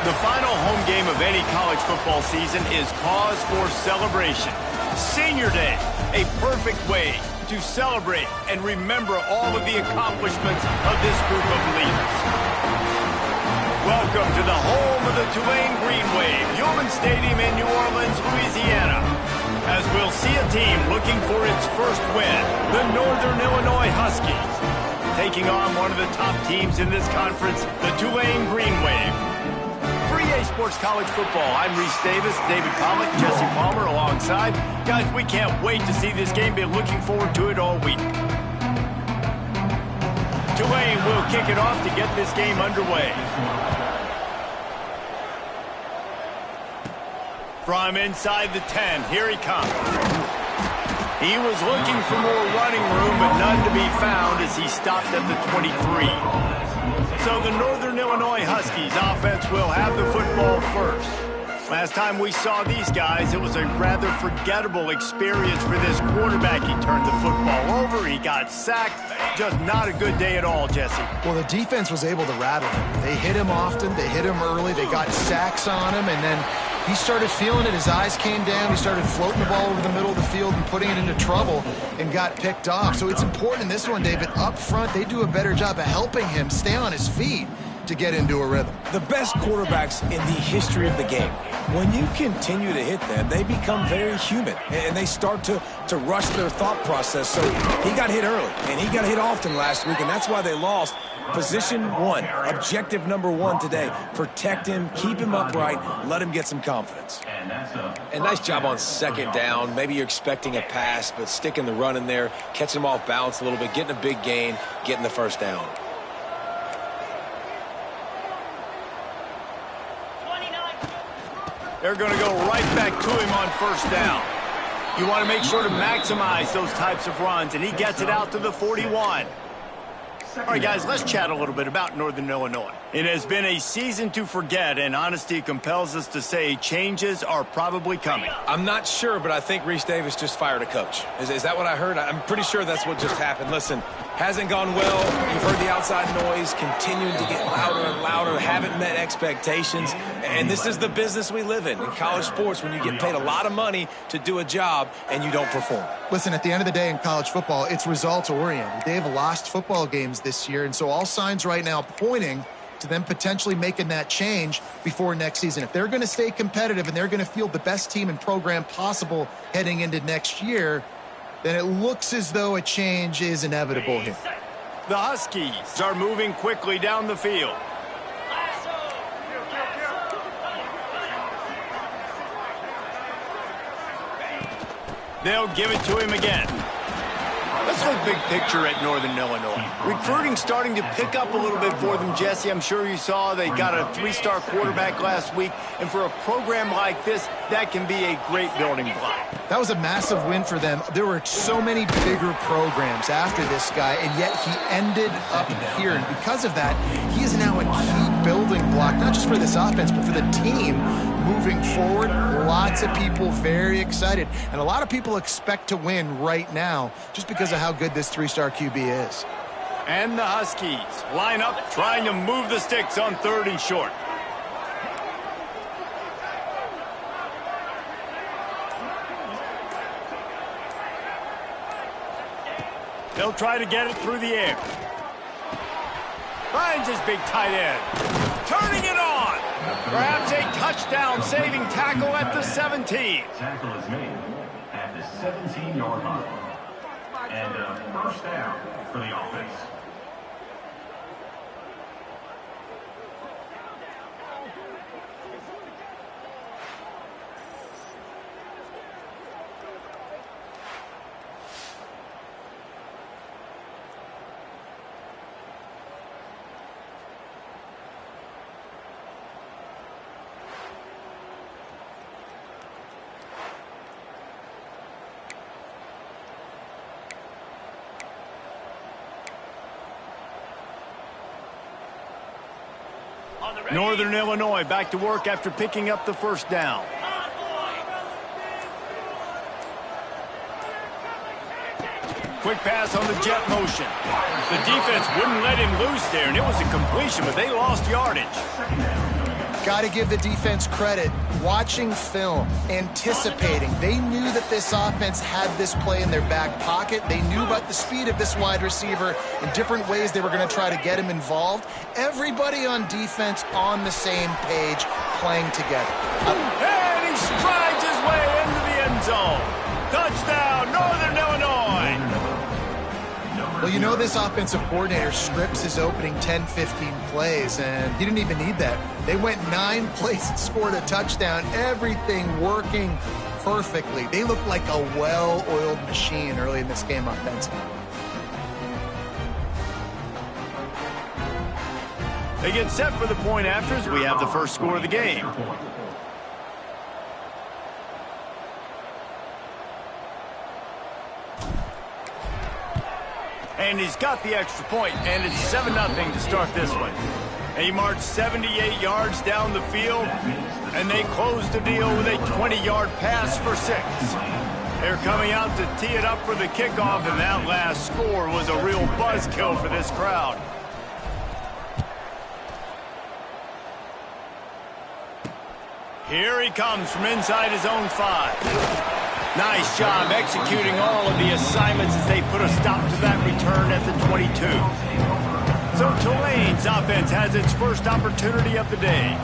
The final home game of any college football season is cause for celebration. Senior Day, a perfect way to celebrate and remember all of the accomplishments of this group of leaders. Welcome to the home of the Tulane Green Wave, Human Stadium in New Orleans, Louisiana. As we'll see a team looking for its first win, the Northern Illinois Huskies, taking on one of the top teams in this conference, the Tulane Green Wave. For EA Sports College Football, I'm Reese Davis, David Pollack, Jesse Palmer alongside. Guys, we can't wait to see this game. Been looking forward to it all week. Tulane will kick it off to get this game underway. From inside the 10, here he comes. He was looking for more running room, but none to be found as he stopped at the 23. So the Northern Illinois Huskies offense will have the football first. Last time we saw these guys, it was a rather forgettable experience for this quarterback. He turned the football over, he got sacked. Just not a good day at all, Jesse. Well, the defense was able to rattle him. They hit him often, they hit him early, they got sacks on him, and then he started feeling it. His eyes came down. He started floating the ball over the middle of the field and putting it into trouble and got picked off. So it's important in this one, David, up front, they do a better job of helping him stay on his feet to get into a rhythm. The best quarterbacks in the history of the game, when you continue to hit them, they become very human, and they start to rush their thought process. So he got hit early, and he got hit often last week, and that's why they lost. Position one, objective number one today. Protect him, keep him upright, let him get some confidence. And nice job on second down. Maybe you're expecting a pass, but sticking the run in there, catching him off balance a little bit, getting a big gain, getting the first down. They're going to go right back to him on first down. You want to make sure to maximize those types of runs, and he gets it out to the 41. All right, guys, let's chat a little bit about Northern Illinois. It has been a season to forget, and honesty compels us to say changes are probably coming. I'm not sure, but I think Reese Davis just fired a coach. Is that what I heard? I'm pretty sure that's what just happened. Listen, hasn't gone well. You've heard the outside noise, continuing to get louder and louder, haven't met expectations. And this is the business we live in college sports, when you get paid a lot of money to do a job and you don't perform. Listen, at the end of the day in college football, it's results-oriented. They have lost football games this year, and so all signs right now pointing to them potentially making that change before next season. If they're going to stay competitive and they're going to field the best team and program possible heading into next year, then it looks as though a change is inevitable here. The Huskies are moving quickly down the field. They'll give it to him again. Let's look big picture at Northern Illinois. Recruiting starting to pick up a little bit for them, Jesse. I'm sure you saw they got a 3-star quarterback last week. And for a program like this, that can be a great building block. That was a massive win for them. There were so many bigger programs after this guy, and yet he ended up here. And because of that, he is now a key building block, not just for this offense, but for the team moving forward. Lots of people very excited. And a lot of people expect to win right now just because of how good this 3-star QB is. And the Huskies line up trying to move the sticks on 3rd and short. They'll try to get it through the air. Finds his big tight end. Turning it on. Perhaps a touchdown-saving tackle at the 17. Tackle is made at the 17-yard line. And first down for the offense. Northern Illinois back to work after picking up the first down. Quick pass on the jet motion. The defense wouldn't let him loose there, and it was a completion, but they lost yardage. got to give the defense credit. Watching film, anticipating. They knew that this offense had this play in their back pocket. They knew about the speed of this wide receiver and different ways they were going to try to get him involved. Everybody on defense on the same page, playing together. And he strides his way into the end zone. Touchdown, Northern Illinois. Well, you know this offensive coordinator scripts his opening 10-15 plays, and he didn't even need that. They went 9 plays and scored a touchdown, everything working perfectly. They looked like a well-oiled machine early in this game offensively. They get set for the point afters. We have the first score of the game. And he's got the extra point, and it's 7-0 to start this one. He marched 78 yards down the field, and they closed the deal with a 20-yard pass for 6. They're coming out to tee it up for the kickoff, and that last score was a real buzzkill for this crowd. Here he comes from inside his own 5. Nice job executing all of the assignments as they put a stop to that return at the 22. So Tulane's offense has its first opportunity of the day.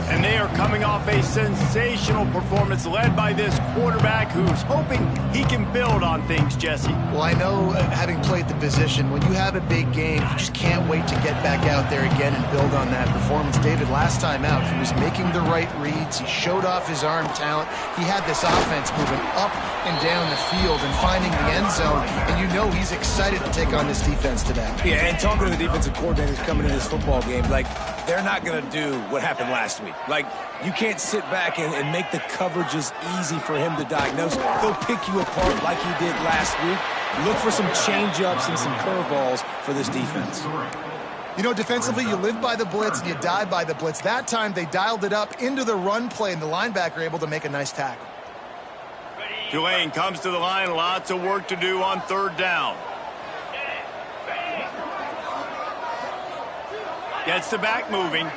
And they are coming off a sensational performance led by this quarterback who's hoping he can build on things, Jesse. Well, I know, having played the position, when you have a big game, you just can't wait to get back out there again and build on that performance. David, last time out, he was making the right reads. He showed off his arm talent. He had this offense moving up and down the field and finding the end zone. And you know he's excited to take on this defense today. Yeah, and talking to the defensive coordinators coming into this football game, like, they're not going to do what happened last week. Like, you can't sit back and make the coverages easy for him to diagnose. He'll pick you apart like he did last week. Look for some change-ups and some curveballs for this defense. You know, defensively, you live by the blitz and you die by the blitz. That time, they dialed it up into the run play, and the linebacker able to make a nice tackle. Tulane comes to the line. Lots of work to do on 3rd down. Gets the back moving.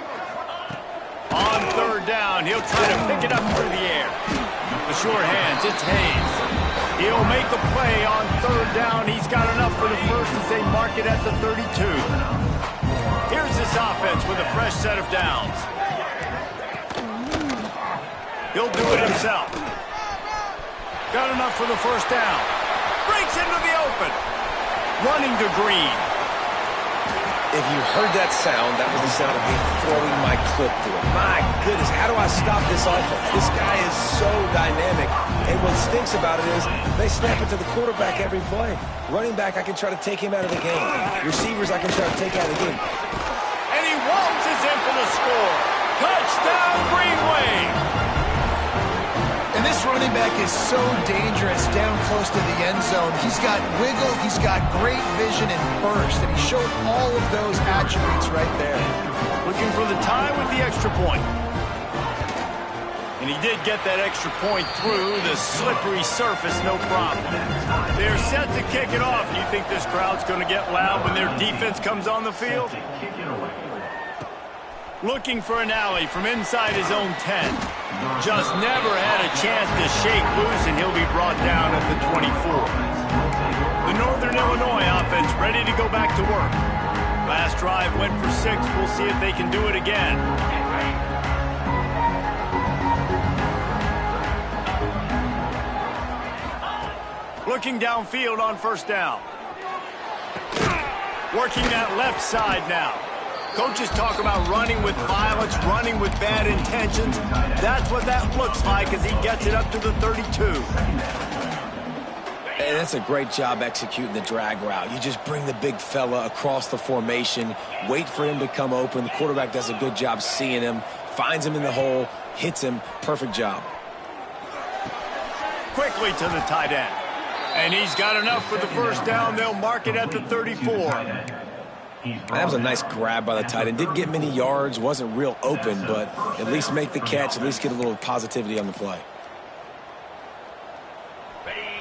On 3rd down, he'll try to pick it up through the air. The short hands, it's Hayes. He'll make the play on 3rd down. He's got enough for the first as they mark it at the 32. Here's this offense with a fresh set of downs. He'll do it himself. Got enough for the first down. Breaks into the open. Running to Green. If you heard that sound, that was the sound of me throwing my clipboard. My goodness, how do I stop this offense? This guy is so dynamic. And what stinks about it is they snap it to the quarterback every play. Running back, I can try to take him out of the game. Receivers, I can try to take out of the game. And he waltzes in for the score. Touchdown, Green Wave. And this running back is so dangerous down close to the end zone. He's got wiggle, he's got great vision and burst, and he showed all of those attributes right there. Looking for the tie with the extra point. And he did get that extra point through the slippery surface, no problem. They're set to kick it off. You think this crowd's going to get loud when their defense comes on the field? Looking for an alley from inside his own 10. Just never had a chance to shake loose, and he'll be brought down at the 24. The Northern Illinois offense ready to go back to work. Last drive went for 6. We'll see if they can do it again. Looking downfield on 1st down. Working that left side now. Coaches talk about running with violence, running with bad intentions. That's what that looks like as he gets it up to the 32. And that's a great job executing the drag route. You just bring the big fella across the formation, wait for him to come open. The quarterback does a good job seeing him, finds him in the hole, hits him. Perfect job. Quickly to the tight end. And he's got enough for the first down. They'll mark it at the 34. That was a nice grab by the tight end. Didn't get many yards, wasn't real open, but at least make the catch, at least get a little positivity on the play.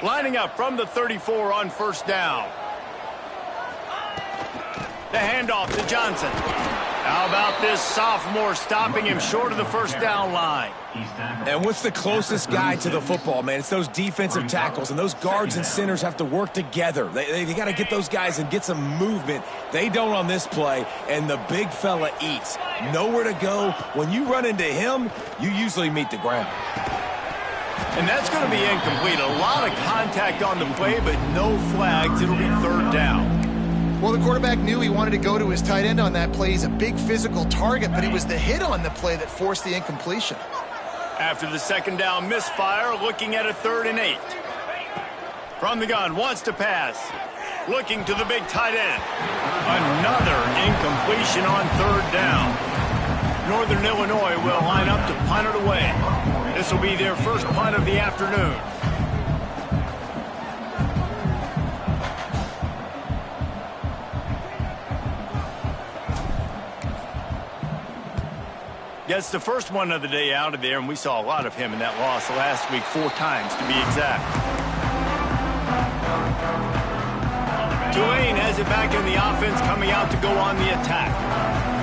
Lining up from the 34 on 1st down. The handoff to Johnson. How about this sophomore stopping him short of the first down line? And what's the closest guy to the football, man? It's those defensive tackles, and those guards and centers have to work together. They got to get those guys and get some movement. They don't on this play, and the big fella eats. Nowhere to go. When you run into him, you usually meet the ground. And that's going to be incomplete. A lot of contact on the play, but no flags. It'll be third down. Well, the quarterback knew he wanted to go to his tight end on that play. He's a big physical target, but it was the hit on the play that forced the incompletion. After the second down misfire, looking at a 3rd and 8. From the gun, wants to pass. Looking to the big tight end. Another incompletion on 3rd down. Northern Illinois will line up to punt it away. This will be their first punt of the afternoon. Gets the first one of the day out of there, and we saw a lot of him in that loss last week, 4 times to be exact. Tulane has it back in the offense, coming out to go on the attack.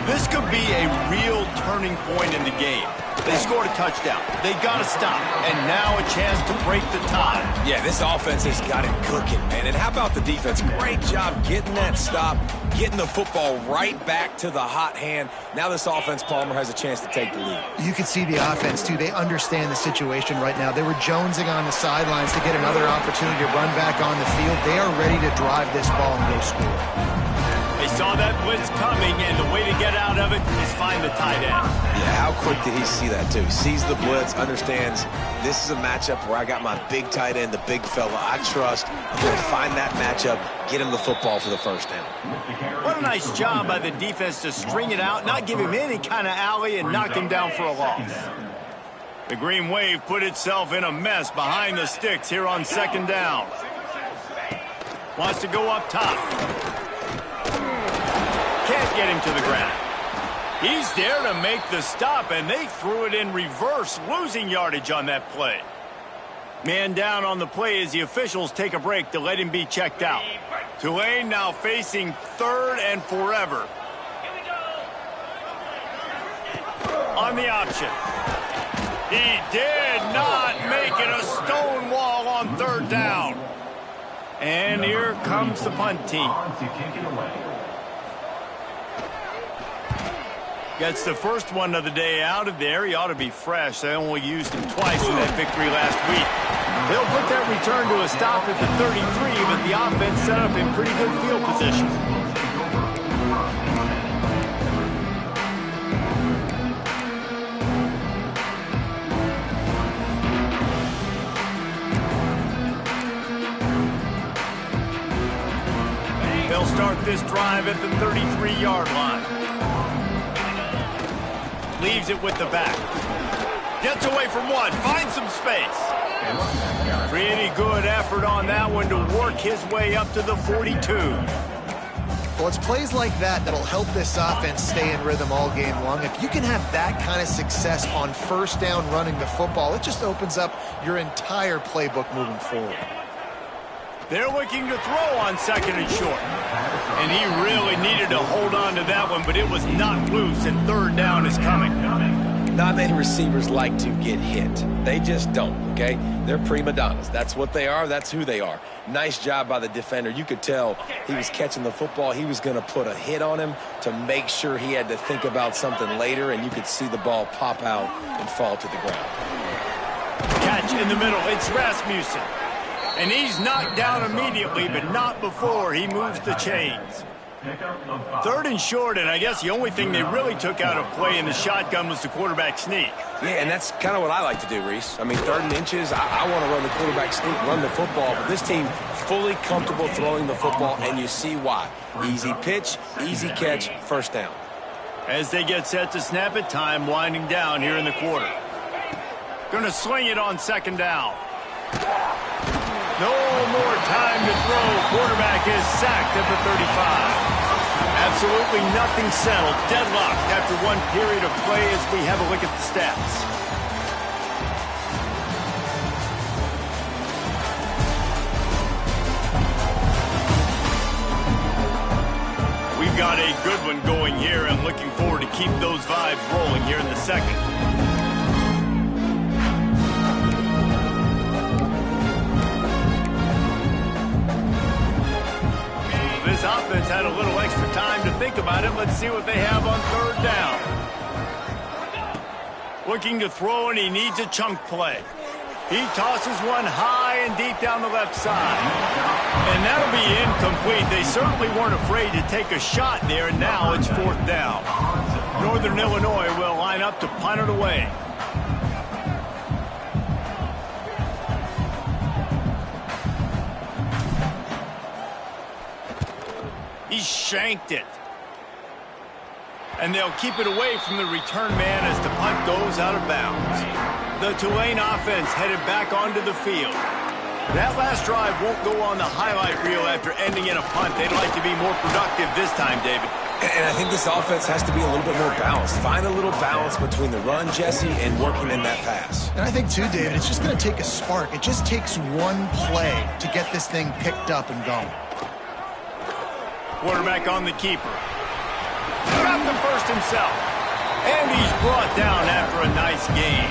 This could be a real turning point in the game. They scored a touchdown. They got to stop, and now a chance to break the tie. Yeah, this offense has got it cooking, man. And how about the defense? Great job getting that stop, getting the football right back to the hot hand. Now this offense, Palmer, has a chance to take the lead. You can see the offense, too. They understand the situation right now. They were jonesing on the sidelines to get another opportunity to run back on the field. They are ready to drive this ball and go score. They saw that blitz coming, and the way to get out of it is find the tight end. Yeah, how quick did he see that, too? He sees the blitz, understands this is a matchup where I got my big tight end, the big fella I trust. I'm going to find that matchup, get him the football for the first down. What a nice job by the defense to string it out, not give him any kind of alley, and knock him down for a loss. The Green Wave put itself in a mess behind the sticks here on 2nd down. Wants to go up top. Can't get him to the ground. He's there to make the stop, and they threw it in reverse, losing yardage on that play. Man down on the play as the officials take a break to let him be checked out. Tulane now facing 3rd and forever. On the option. He did not make it a stone wall on 3rd down. And here comes the punt team. Gets the first one of the day out of there. He ought to be fresh. They only used him twice in that victory last week. They'll put that return to a stop at the 33, but the offense set up in pretty good field position. They'll start this drive at the 33-yard line. Leaves it with the back. Gets away from one. Finds some space. Pretty good effort on that one to work his way up to the 42. Well, it's plays like that that'll help this offense stay in rhythm all game long. If you can have that kind of success on 1st down running the football, it just opens up your entire playbook moving forward. They're looking to throw on 2nd and short. And he really needed to hold on to that one, but it was knocked loose, and 3rd down is coming. Not many receivers like to get hit. They just don't, okay? They're prima donnas. That's what they are. That's who they are. Nice job by the defender. You could tell he was catching the football. He was going to put a hit on him to make sure he had to think about something later, and you could see the ball pop out and fall to the ground. Catch in the middle. It's Rasmussen. And he's knocked down immediately, but not before he moves the chains. 3rd and short, and I guess the only thing they really took out of play in the shotgun was the quarterback sneak. Yeah, and that's kind of what I like to do, Reese. I mean, 3rd and inches, I want to run the quarterback sneak, run the football, but this team fully comfortable throwing the football, and you see why. Easy pitch, easy catch, 1st down. As they get set to snap it, time winding down here in the quarter. Going to sling it on 2nd down. No more time to throw. Quarterback is sacked at the 35. Absolutely nothing settled. Deadlocked after one period of play as we have a look at the stats. We've got a good one going here and looking forward to keep those vibes rolling here in the second. This offense had a little extra time to think about it. Let's see what they have on third down. Looking to throw, and he needs a chunk play. He tosses one high and deep down the left side. And that'll be incomplete. They certainly weren't afraid to take a shot there, and now it's fourth down. Northern Illinois will line up to punt it away. He shanked it. And they'll keep it away from the return man as the punt goes out of bounds. The Tulane offense headed back onto the field. That last drive won't go on the highlight reel after ending in a punt. They'd like to be more productive this time, David. And I think this offense has to be a little bit more balanced. Find a little balance between the run, Jesse, and working in that pass. And I think, too, David, it's just going to take a spark. It just takes one play to get this thing picked up and going. Quarterback on the keeper. Got the first himself. And he's brought down after a nice game.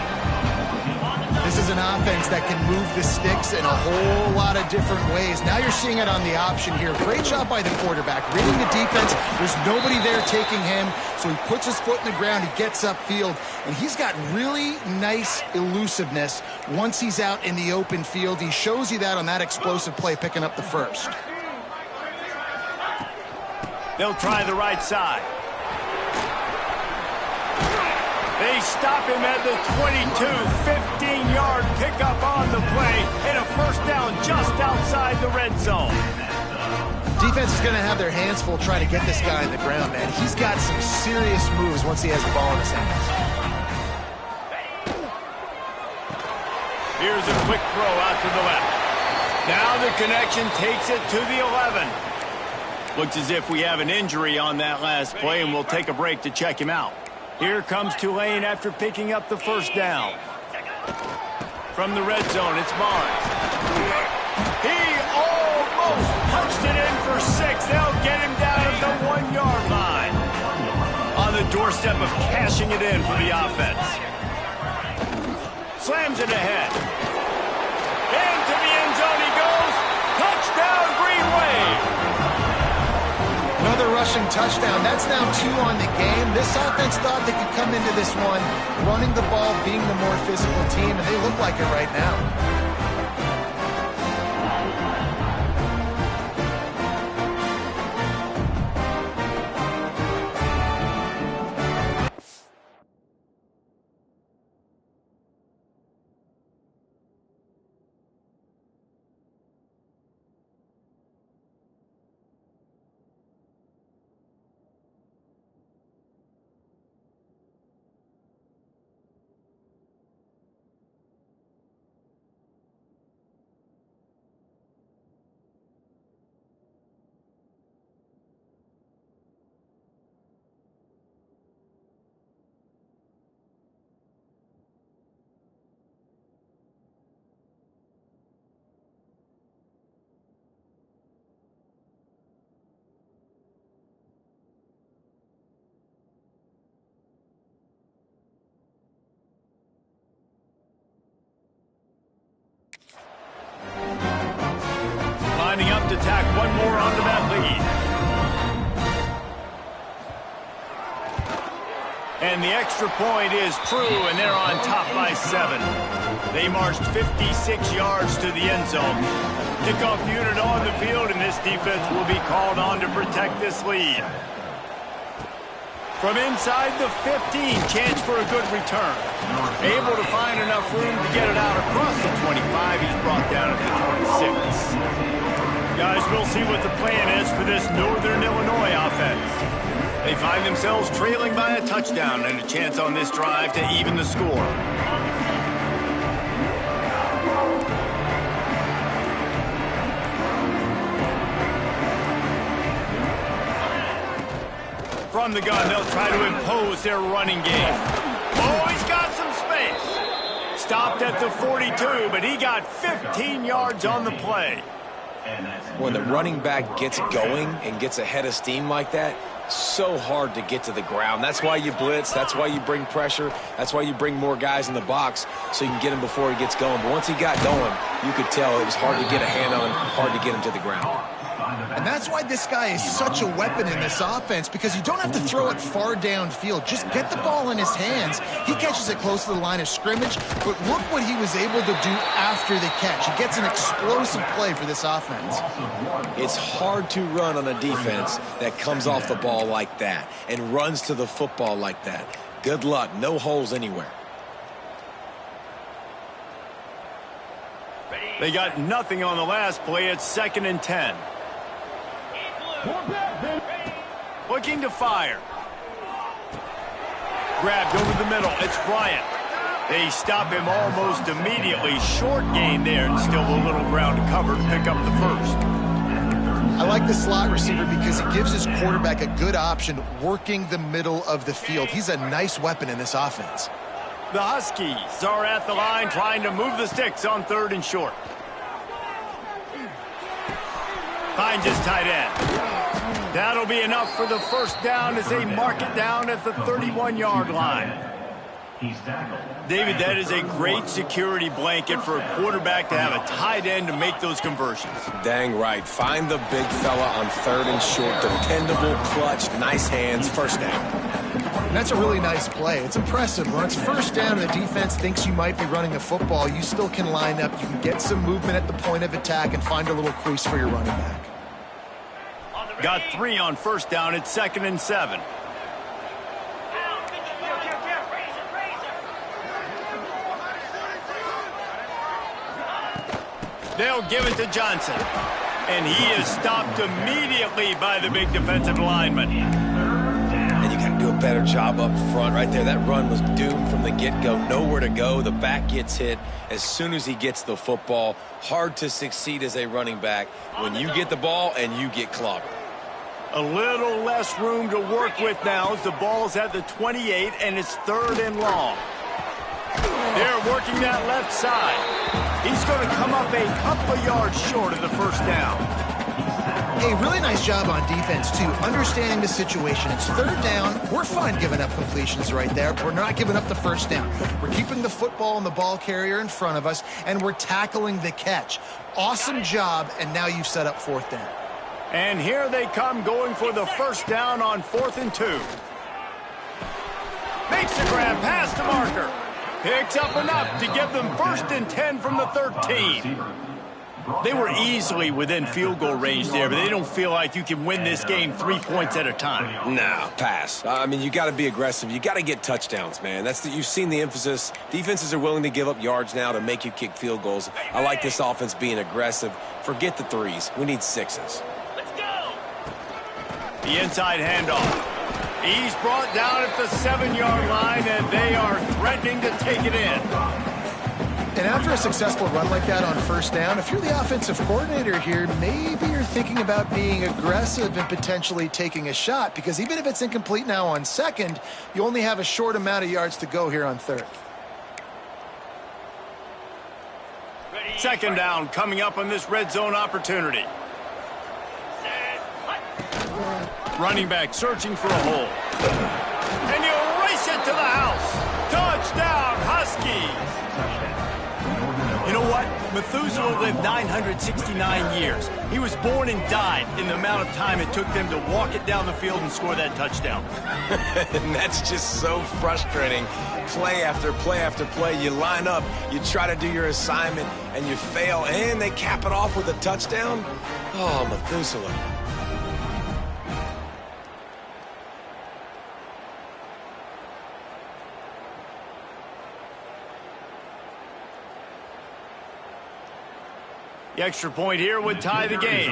This is an offense that can move the sticks in a whole lot of different ways. Now you're seeing it on the option here. Great job by the quarterback. Reading the defense. There's nobody there taking him. So he puts his foot in the ground. He gets upfield. And he's got really nice elusiveness once he's out in the open field. He shows you that on that explosive play, picking up the first. They'll try the right side. They stop him at the 22, 15-yard pickup on the play, and a first down just outside the red zone. Defense is going to have their hands full trying to get this guy on the ground, man. He's got some serious moves once he has the ball in his hands. Here's a quick throw out to the left. Now the connection takes it to the 11. Looks as if we have an injury on that last play, and we'll take a break to check him out. Here comes Tulane after picking up the first down. From the red zone, it's Barnes. He almost punched it in for 6. They'll get him down at the 1-yard line. On the doorstep of cashing it in for the offense. Slams it ahead. Into the end zone he goes. Touchdown, Green Wave. Another rushing touchdown. That's now 2 on the game. This offense thought they could come into this one running the ball, being the more physical team, and they look like it right now. Lining up to tack one more onto that lead. And the extra point is true, and they're on top by 7. They marched 56 yards to the end zone. Kickoff unit on the field, and this defense will be called on to protect this lead. From inside the 15, chance for a good return. Able to find enough room to get it out across the 25. He's brought down at the 26. Guys, we'll see what the plan is for this Northern Illinois offense. They find themselves trailing by a touchdown and a chance on this drive to even the score. From the gun, they'll try to impose their running game. Oh, he's got some space. Stopped at the 42, but he got 15 yards on the play. When the running back gets going and gets ahead of steam like that, So hard to get to the ground. That's why you blitz. That's why you bring pressure. That's why you bring more guys in the box so you can get him before he gets going. But once he got going, you could tell it was hard to get a hand on him, hard to get him to the ground. And that's why this guy is such a weapon in this offense, because you don't have to throw it far downfield. Just get the ball in his hands. He catches it close to the line of scrimmage, but look what he was able to do after the catch. He gets an explosive play for this offense. It's hard to run on a defense that comes off the ball like that and runs to the football like that. Good luck. No holes anywhere. They got nothing on the last play. It's 2nd and 10. Looking to fire. Grabbed over the middle. It's Bryant. They stop him almost immediately. Short gain there, and still a little ground to cover to pick up the first. I like the slot receiver because he gives his quarterback a good option working the middle of the field. He's a nice weapon in this offense. The Huskies are at the line trying to move the sticks on 3rd and short. Finds his tight end. That'll be enough for the first down as they mark it down at the 31-yard line. David, that is a great security blanket for a quarterback to have a tight end to make those conversions. Dang right. Find the big fella on 3rd and short. Dependable, clutch, nice hands, first down. And that's a really nice play. It's impressive. When it's first down and the defense thinks you might be running the football, you still can line up. You can get some movement at the point of attack and find a little crease for your running back. Got 3 on first down. It's 2nd and 7. They'll give it to Johnson. And he is stopped immediately by the big defensive lineman. And you got to do a better job up front right there. That run was doomed from the get-go. Nowhere to go. The back gets hit as soon as he gets the football. Hard to succeed as a running back when you get the ball and you get clobbered. A little less room to work with now as the ball's at the 28 and it's 3rd and long. They're working that left side. He's going to come up a couple of yards short of the first down. Hey, really nice job on defense, too, understanding the situation. It's 3rd down. We're fine giving up completions right there. We're not giving up the first down. We're keeping the football and the ball carrier in front of us, and we're tackling the catch. Awesome job, and now you've set up 4th down. And here they come going for the first down on 4th and 2. Makes the grab past the marker. Picks up enough to give them 1st and 10 from the 13. They were easily within field goal range there, but they don't feel like you can win this game 3 points at a time. Nah, pass. I mean, you got to be aggressive. You got to get touchdowns, man. You've seen the emphasis. Defenses are willing to give up yards now to make you kick field goals. I like this offense being aggressive. Forget the 3s. We need 6s. The inside handoff. He's brought down at the 7-yard line, and they are threatening to take it in. And after a successful run like that on first down, if you're the offensive coordinator here, maybe you're thinking about being aggressive and potentially taking a shot, because even if it's incomplete now on 2nd, you only have a short amount of yards to go here on 3rd. 2nd down coming up on this red zone opportunity. Running back searching for a hole. And you race it to the house. Touchdown, Huskies. You know what? Methuselah lived 969 years. He was born and died in the amount of time it took them to walk it down the field and score that touchdown. And that's just so frustrating. Play after play after play. You line up, you try to do your assignment, and you fail, and they cap it off with a touchdown? Oh, Methuselah. The extra point here would tie the game.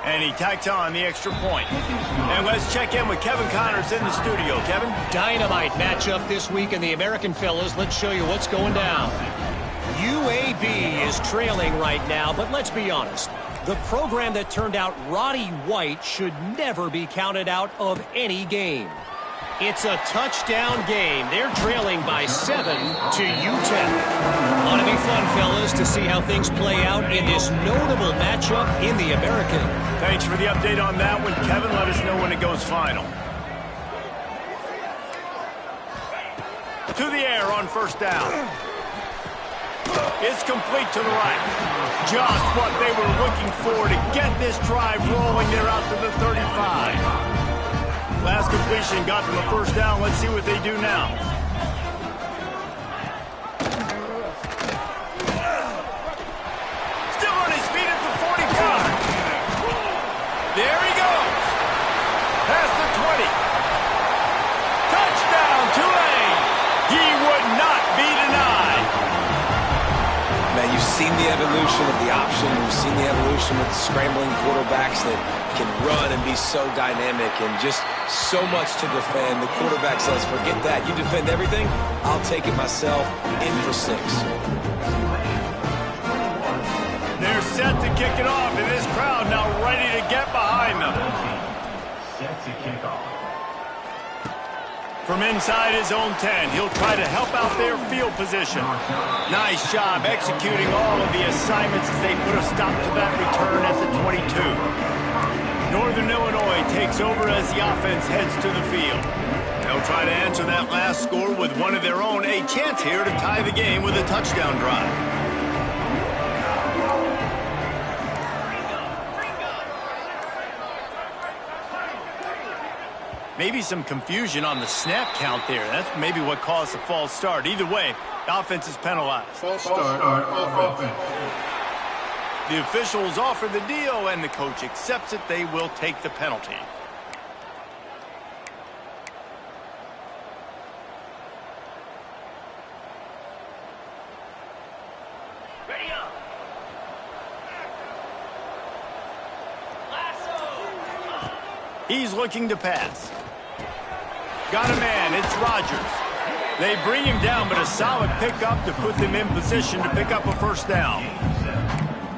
And he tacks on the extra point. And let's check in with Kevin Connors in the studio. Kevin? Dynamite matchup this week in the American Fellas. Let's show you what's going down. UAB is trailing right now, but let's be honest. The program that turned out Roddy White should never be counted out of any game. It's a touchdown game. They're trailing by 7 to U10. Ought to be fun, fellas, to see how things play out in this notable matchup in the American. Thanks for the update on that one, Kevin. Let us know when it goes final. To the air on first down. It's complete to the right. Just what they were looking for to get this drive rolling. They're out to the 35. Last completion got them a first down. Let's see what they do now. Still on his feet at the 45. There he goes. Past the 20. Touchdown, Tulane. He would not be denied. Man, you've seen the evolution of the option. You've seen the evolution of the scrambling quarterbacks that can run and be so dynamic and just so much to defend. The quarterback says, forget that. You defend everything, I'll take it myself. In for 6. They're set to kick it off, and this crowd now ready to get behind them. Set to kick off. From inside his own 10, he'll try to help out their field position. Nice job executing all of the assignments as they put a stop to that return at the 22. Northern Illinois takes over as the offense heads to the field. They'll try to answer that last score with one of their own, a chance here to tie the game with a touchdown drive. Maybe some confusion on the snap count there. That's maybe what caused the false start. Either way, the offense is penalized. False start off offense. The officials offer the deal, and the coach accepts it. They will take the penalty. Ready up. He's looking to pass. Got a man. It's Rodgers. They bring him down, but a solid pickup to put them in position to pick up a first down.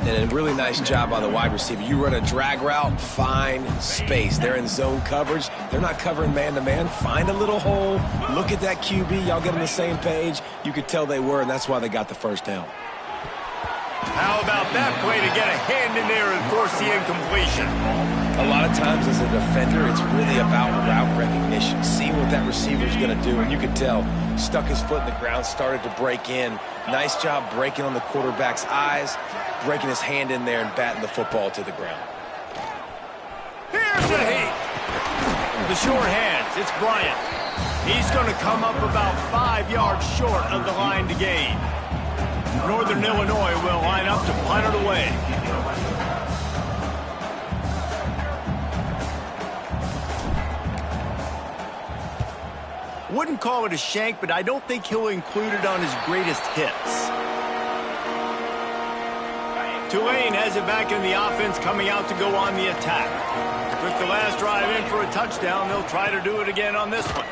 And a really nice job by the wide receiver. You run a drag route, find space. They're in zone coverage. They're not covering man-to-man. Find a little hole. Look at that QB. Y'all get on the same page. You could tell they were, and that's why they got the first down. How about that play to get a hand in there and force the incompletion? A lot of times as a defender, it's really about route recognition, seeing what that receiver is going to do. And you could tell, stuck his foot in the ground, started to break in. Nice job breaking on the quarterback's eyes, breaking his hand in there and batting the football to the ground. Here's the heat. The short hands, it's Bryant. He's going to come up about 5 yards short of the line to gain. Northern Illinois will line up to punt it away. Wouldn't call it a shank, but I don't think he'll include it on his greatest hits. Tulane has it back in the offense, coming out to go on the attack. Took the last drive in for a touchdown. They'll try to do it again on this one.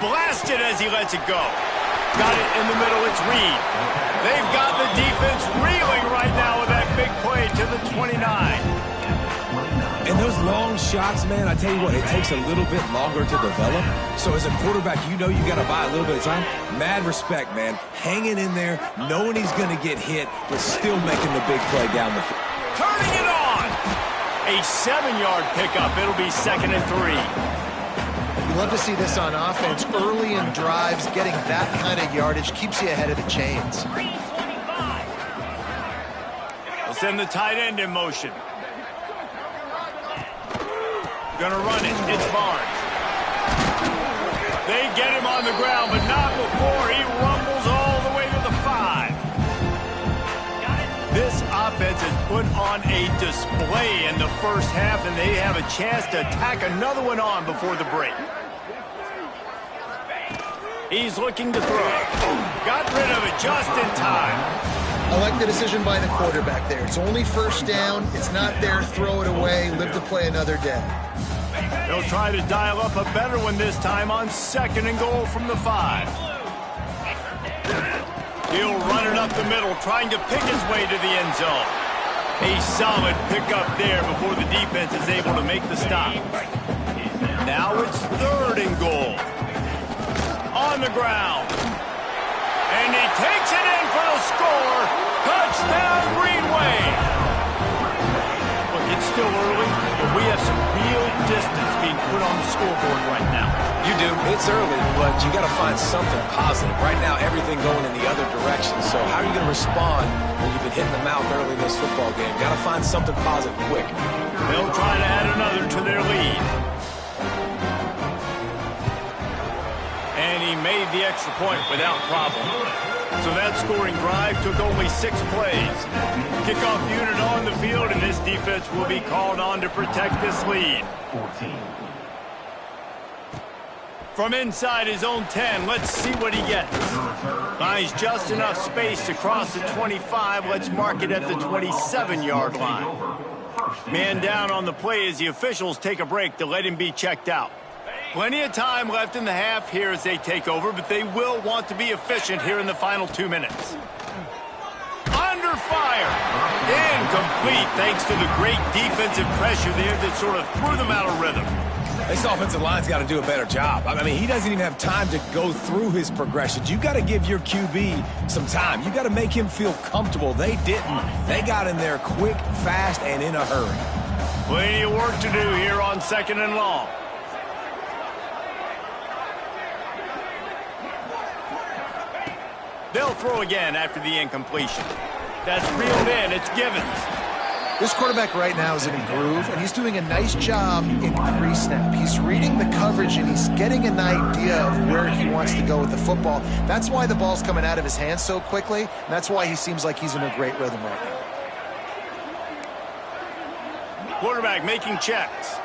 Blasted as he lets it go. Got it in the middle. It's Reed. They've got the defense reeling right now with that big play to the 29. And those long shots, man, I tell you what, it takes a little bit longer to develop. So as a quarterback, you know you got to buy a little bit of time. Mad respect, man. Hanging in there, knowing he's going to get hit, but still making the big play down the field. Turning it on. A 7-yard pickup. It'll be 2nd and 3. You love to see this on offense. Early in drives, getting that kind of yardage keeps you ahead of the chains. They'll send the tight end in motion. Gonna run it. It's Barnes. They get him on the ground, but not before he rumbles all the way to the 5. This offense has put on a display in the first half, and they have a chance to tack another one on before the break. He's looking to throw. Got rid of it just in time. I like the decision by the quarterback there. It's only first down. It's not there. Throw it away. Live to play another day. They'll try to dial up a better one this time on 2nd and goal from the 5. He'll run it up the middle, trying to pick his way to the end zone. A solid pickup there before the defense is able to make the stop. Now it's 3rd and goal. On the ground. And he takes it in for the score. Touchdown, Green Wave. Look, it's still early, but we have some real distance being put on the scoreboard right now. You do. It's early, but you got to find something positive. Right now, everything going in the other direction. So how are you going to respond when you've been hitting the mouth early in this football game? Got to find something positive quick. They'll try to add another to their lead. And he made the extra point without problem. So that scoring drive took only 6 plays. Kickoff unit on the field, and this defense will be called on to protect this lead. 14. From inside his own 10, let's see what he gets. Finds just enough space to cross the 25. Let's mark it at the 27-yard line. Man down on the play as the officials take a break to let him be checked out. Plenty of time left in the half here as they take over, but they will want to be efficient here in the final 2 minutes. Under fire. Incomplete thanks to the great defensive pressure there that sort of threw them out of rhythm. This offensive line's got to do a better job. I mean, he doesn't even have time to go through his progressions. You got to give your QB some time. You got to make him feel comfortable. They didn't. They got in there quick, fast, and in a hurry. Plenty of work to do here on 2nd and long. They'll throw again after the incompletion. That's reeled in. It's Givens. This quarterback right now is in a groove, and he's doing a nice job in pre-snap. He's reading the coverage, and he's getting an idea of where he wants to go with the football. That's why the ball's coming out of his hands so quickly, and that's why he seems like he's in a great rhythm right now. Quarterback making checks.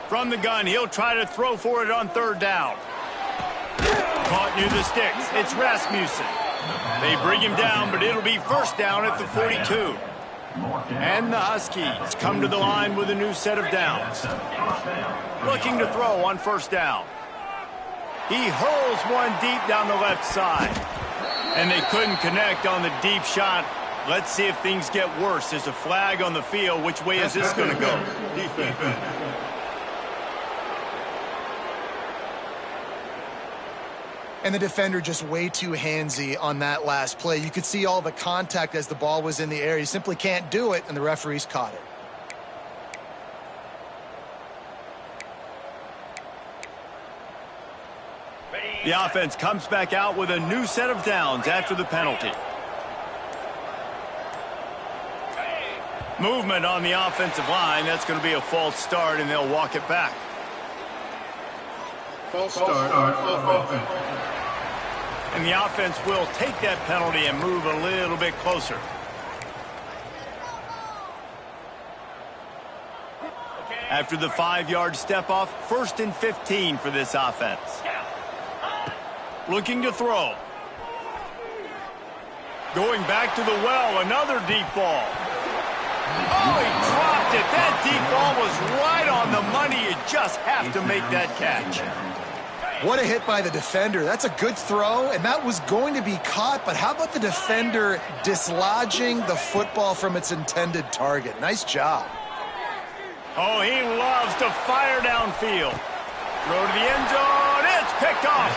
From the gun, he'll try to throw for it on 3rd down. Caught near the sticks. It's Rasmussen. They bring him down, but it'll be 1st down at the 42. And the Huskies come to the line with a new set of downs. Looking to throw on 1st down. He hurls one deep down the left side. And they couldn't connect on the deep shot. Let's see if things get worse. There's a flag on the field. Which way is this going to go? And the defender just way too handsy on that last play. You could see all the contact as the ball was in the air. You simply can't do it, and the referees caught it. The offense comes back out with a new set of downs after the penalty. Movement on the offensive line. That's going to be a false start, and they'll walk it back. False start. And the offense will take that penalty and move a little bit closer. After the 5-yard step off, 1st and 15 for this offense. Looking to throw. Going back to the well, another deep ball. Oh, he dropped it. That deep ball was right on the money. You just have to make that catch. What a hit by the defender. That's a good throw, and that was going to be caught, but how about the defender dislodging the football from its intended target? Nice job. Oh, he loves to fire downfield. Throw to the end zone. It's picked off.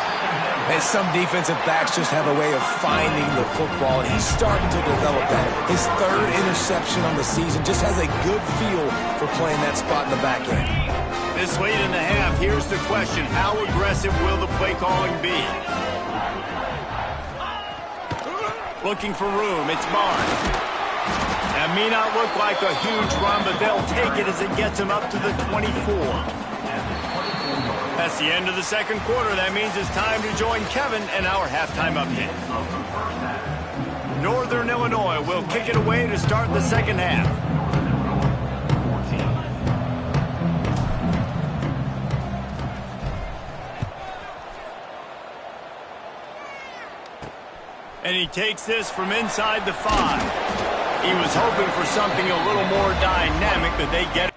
And some defensive backs just have a way of finding the football, and he's starting to develop that. His 3rd interception on the season just has a good feel for playing that spot in the back end. This late in the half, here's the question. How aggressive will the play calling be? Looking for room. It's Barnes. That may not look like a huge run, but they'll take it as it gets them up to the 24. That's the end of the 2nd quarter. That means it's time to join Kevin and our halftime update. Northern Illinois will kick it away to start the 2nd half. And he takes this from inside the 5. He was hoping for something a little more dynamic, but they get it.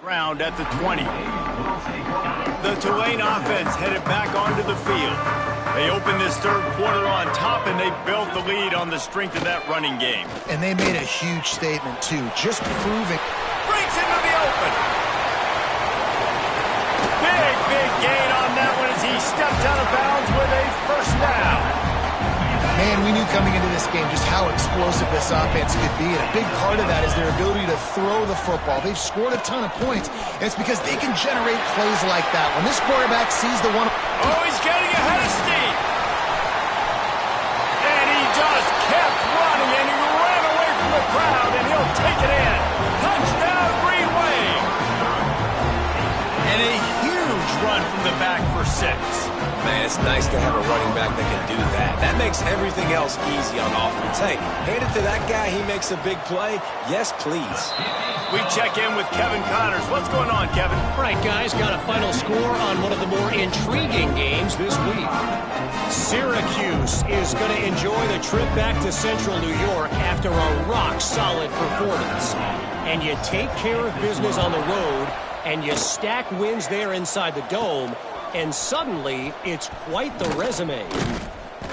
Round at the 20. The Tulane offense headed back onto the field. They opened this third quarter on top, and they built the lead on the strength of that running game. And they made a huge statement, too, just proving. Breaks into the open. Big gain on that one as he steps out of bounds with a first down. Man, we knew coming into this game just how explosive this offense could be, and a big part of that is their ability to throw the football. They've scored a ton of points, and it's because they can generate plays like that. When this quarterback sees the one... Oh, he's getting ahead of steam. And he just kept running, and he ran away from the crowd, and he'll take it in. Touchdown, Green Wave. And a huge run from the back for 6. Man, it's nice to have a running back that can do that. That makes everything else easy on offense. Hey, hand it to that guy. He makes a big play. Yes, please. We check in with Kevin Connors. What's going on, Kevin? All right, guys, got a final score on one of the more intriguing games this week. Syracuse is going to enjoy the trip back to Central New York after a rock-solid performance. And you take care of business on the road, and you stack wins there inside the Dome, and suddenly, it's quite the resume.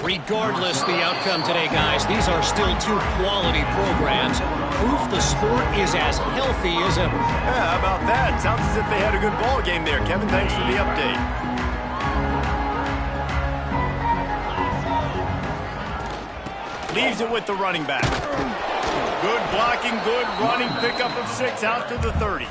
Regardless the outcome today, guys, these are still two quality programs. Proof the sport is as healthy as ever. Yeah, how about that? Sounds as if they had a good ball game there. Kevin, thanks for the update. Leaves it with the running back. Good blocking, good running, pickup of 6 out to the 30.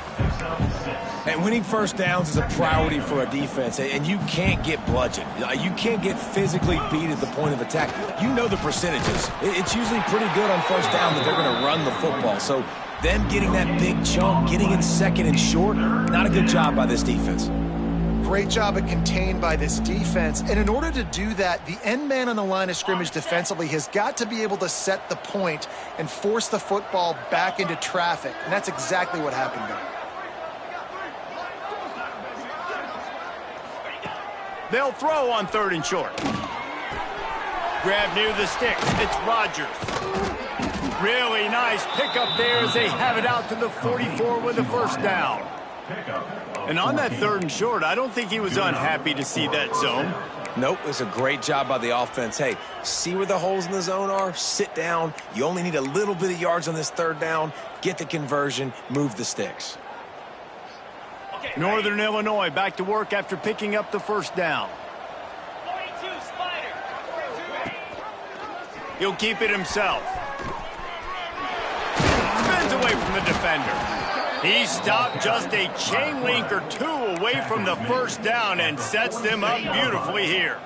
And winning first downs is a priority for a defense, and you can't get bludgeoned. You can't get physically beat at the point of attack. You know the percentages. It's usually pretty good on first down that they're going to run the football. So them getting that big chunk, getting it second and short, not a good job by this defense. Great job at contained by this defense. And in order to do that, the end man on the line of scrimmage defensively has got to be able to set the point and force the football back into traffic. And that's exactly what happened there. They'll throw on 3rd and short. Grab near the sticks. It's Rodgers. Really nice pickup there as they have it out to the 44 with the first down. And on that 3rd and short, I don't think he was unhappy to see that zone. Nope, it's a great job by the offense. Hey, see where the holes in the zone are? Sit down. You only need a little bit of yards on this 3rd down. Get the conversion. Move the sticks. Northern Illinois back to work after picking up the first down. 42, Spider. He'll keep it himself. Spins away from the defender. He stopped just a chain link or 2 away from the first down and sets them up beautifully here.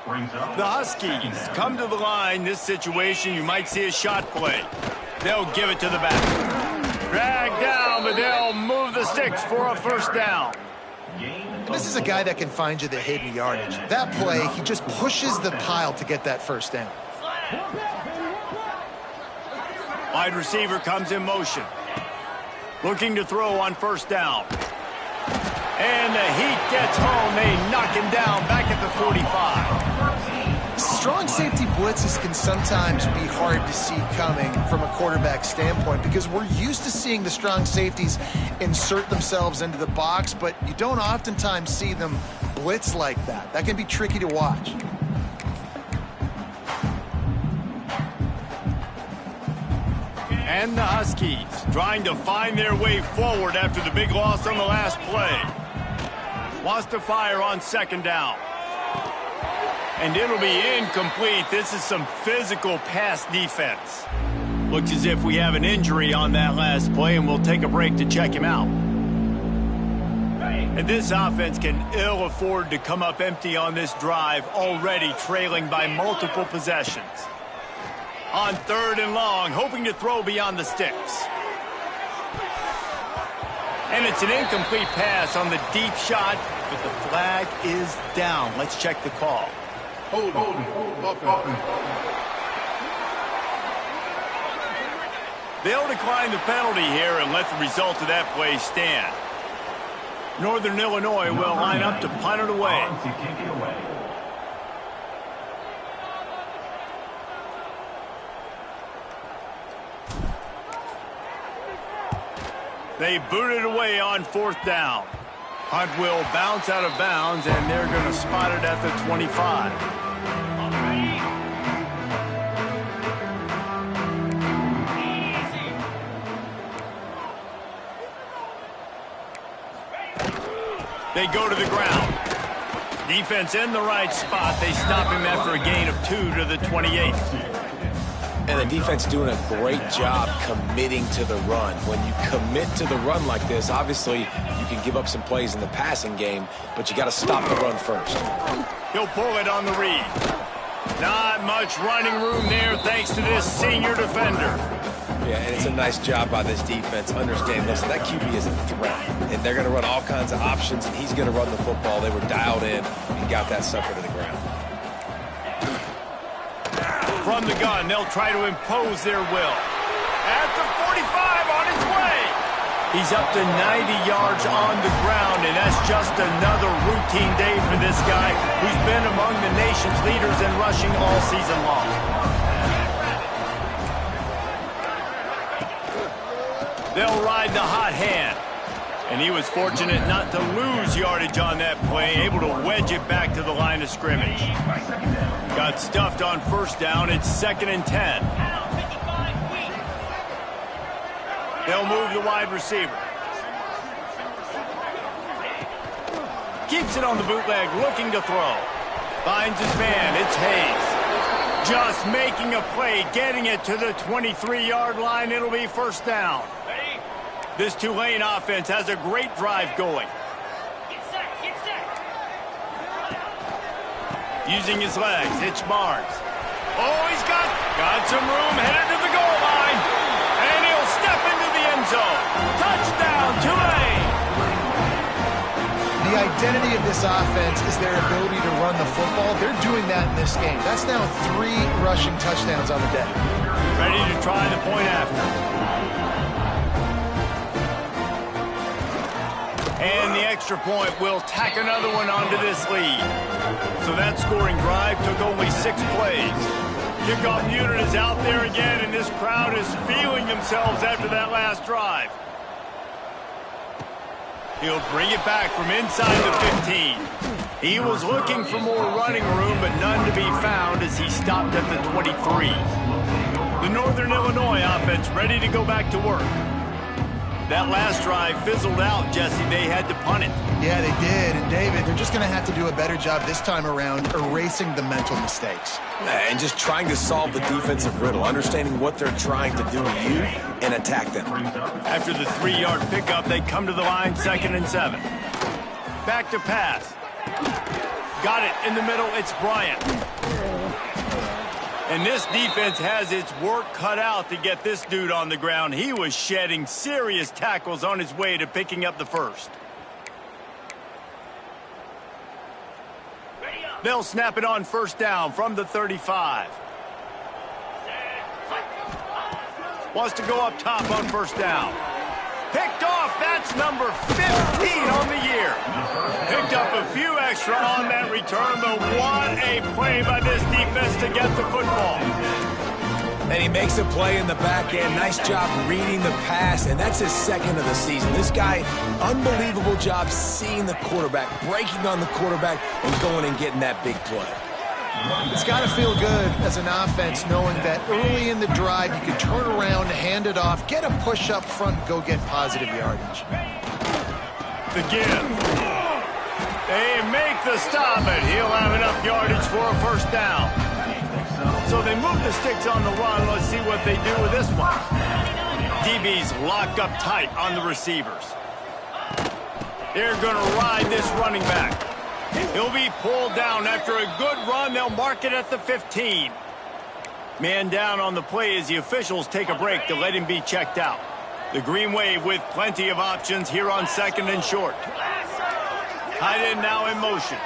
The Huskies come to the line. This situation, you might see a shot play. They'll give it to the back. Drag down, but they'll move the sticks for a first down. This is a guy that can find you the hidden yardage. That play, he just pushes the pile to get that first down. Wide receiver comes in motion. Looking to throw on first down. And the heat gets home. They knock him down back at the 45. Strong safety blitzes can sometimes be hard to see coming from a quarterback standpoint because we're used to seeing the strong safeties insert themselves into the box, but you don't oftentimes see them blitz like that. That can be tricky to watch. And the Huskies trying to find their way forward after the big loss on the last play. Wants to fire on 2nd down. And it'll be incomplete. This is some physical pass defense. Looks as if we have an injury on that last play, and we'll take a break to check him out. And this offense can ill afford to come up empty on this drive, already trailing by multiple possessions. On 3rd and long, hoping to throw beyond the sticks. And it's an incomplete pass on the deep shot, but the flag is down. Let's check the call. Hold on. They'll decline the penalty here and let the result of that play stand. Northern Illinois will line up to punt it away. They boot it away on 4th down. Hunt will bounce out of bounds, and they're going to spot it at the 25. They go to the ground. Defense in the right spot. They stop him after a gain of 2 to the 28. And the defense doing a great job committing to the run. When you commit to the run like this, obviously you can give up some plays in the passing game, but you got to stop the run first. He'll pull it on the read. Not much running room there thanks to this senior defender. Yeah, and it's a nice job by this defense. Understand, listen, that QB is a threat, and they're going to run all kinds of options, and he's going to run the football. They were dialed in and got that sucker to the ground. From the gun, they'll try to impose their will. At the 45 on his way. He's up to 90 yards on the ground, and that's just another routine day for this guy who's been among the nation's leaders in rushing all season long. They'll ride the hot hand. And he was fortunate not to lose yardage on that play, able to wedge it back to the line of scrimmage. Got stuffed on 1st down. It's 2nd and 10. They'll move the wide receiver. Keeps it on the bootleg, looking to throw. Finds his man. It's Hayes. Just making a play, getting it to the 23-yard line. It'll be 1st down. This Tulane offense has a great drive going. Get set. Using his legs, it's Barnes. Oh, he's got some room, headed to the goal line. And he'll step into the end zone. Touchdown, Tulane! The identity of this offense is their ability to run the football. They're doing that in this game. That's now 3 rushing touchdowns on the day. Ready to try the point after. And the extra point will tack another one onto this lead. So that scoring drive took only 6 plays. Kickoff unit is out there again, and this crowd is feeling themselves after that last drive. He'll bring it back from inside the 15. He was looking for more running room, but none to be found as he stopped at the 23. The Northern Illinois offense ready to go back to work. That last drive fizzled out, Jesse. They had to punt it. Yeah, they did. And, David, they're just going to have to do a better job this time around erasing the mental mistakes. And just trying to solve the defensive riddle, understanding what they're trying to do to you and attack them. After the 3-yard pickup, they come to the line, 2nd and 7. Back to pass. Got it in the middle. It's Bryant. And this defense has its work cut out to get this dude on the ground. He was shedding serious tackles on his way to picking up the 1st. They'll snap it on 1st down from the 35. Wants to go up top on 1st down. Picked off. That's number 15 on the year. Picked up a few extra on that return, but what a play by this defense to get the football. And he makes a play in the back end. Nice job reading the pass, and that's his 2nd of the season. This guy, unbelievable job seeing the quarterback, breaking on the quarterback, and going and getting that big play. It's got to feel good as an offense knowing that early in the drive you can turn around, hand it off, get a push up front, and go get positive yardage. The give. They make the stop, and he'll have enough yardage for a 1st down. So they move the sticks on the run. Let's see what they do with this one. DB's locked up tight on the receivers. They're going to ride this running back. He'll be pulled down after a good run. They'll mark it at the 15. Man down on the play as the officials take a break to let him be checked out. The Green Wave with plenty of options here on 2nd and short. Tight end now in motion.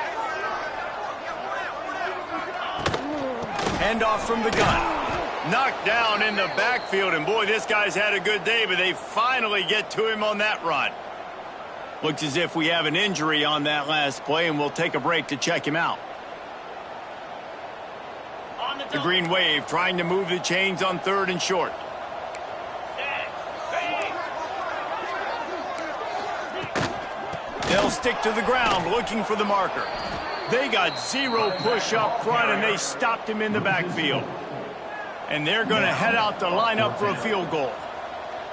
Handoff from the gun. Knocked down in the backfield, and boy, this guy's had a good day, but they finally get to him on that run. Looks as if we have an injury on that last play, and we'll take a break to check him out. The Green Wave trying to move the chains on 3rd and short. They'll stick to the ground looking for the marker. They got zero push up front, and they stopped him in the backfield. And they're going to head out to line up for a field goal.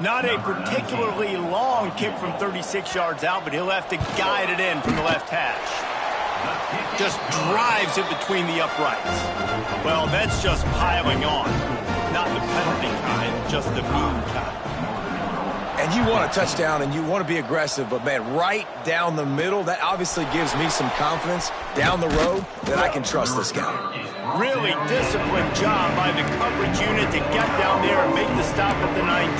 Not a particularly long kick from 36 yards out, but he'll have to guide it in from the left hash. Just drives it between the uprights. Well, that's just piling on. Not the penalty kind, just the mean kind. And you want a touchdown and you want to be aggressive, but, man, right down the middle, that obviously gives me some confidence down the road that I can trust this guy. Really disciplined job by the coverage unit to get down there and make the stop at the 19.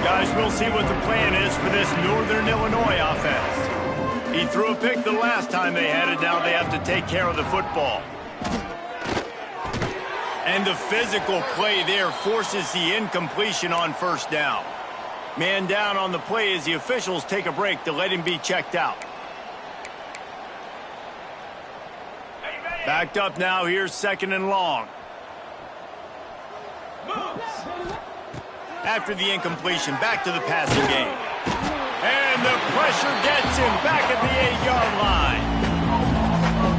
Guys, we'll see what the plan is for this Northern Illinois offense. He threw a pick the last time they had it. Now they have to take care of the football. And the physical play there forces the incompletion on first down. Man down on the play as the officials take a break to let him be checked out. Backed up now. Here's 2nd and long. After the incompletion, back to the passing game. And the pressure gets him back at the 8-yard line.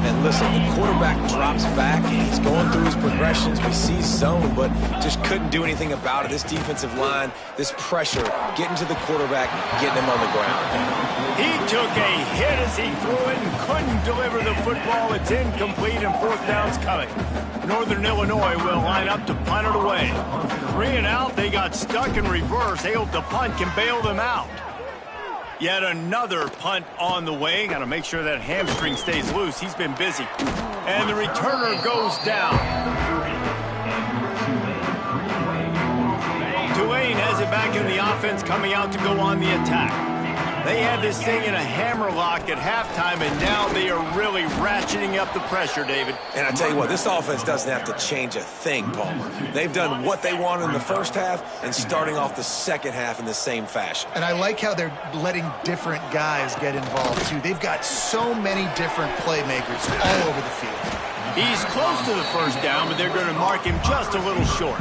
And listen, the quarterback drops back. He's going through his progressions. We see zone, but just couldn't do anything about it. This defensive line, this pressure, getting to the quarterback, getting him on the ground. He took a hit as he threw it and couldn't deliver the football. It's incomplete and 4th down's coming. Northern Illinois will line up to punt it away. 3 and out, they got stuck in reverse. They hope the punt can bail them out. Yet another punt on the way. Got to make sure that hamstring stays loose. He's been busy. And the returner goes down. Tulane has it back in the offense, coming out to go on the attack. They had this thing in a hammerlock at halftime, and now they are really ratcheting up the pressure, David. And I tell you what, this offense doesn't have to change a thing, Palmer. They've done what they wanted in the first half and starting off the second half in the same fashion. And I like how they're letting different guys get involved, too. They've got so many different playmakers all over the field. He's close to the first down, but they're going to mark him just a little short.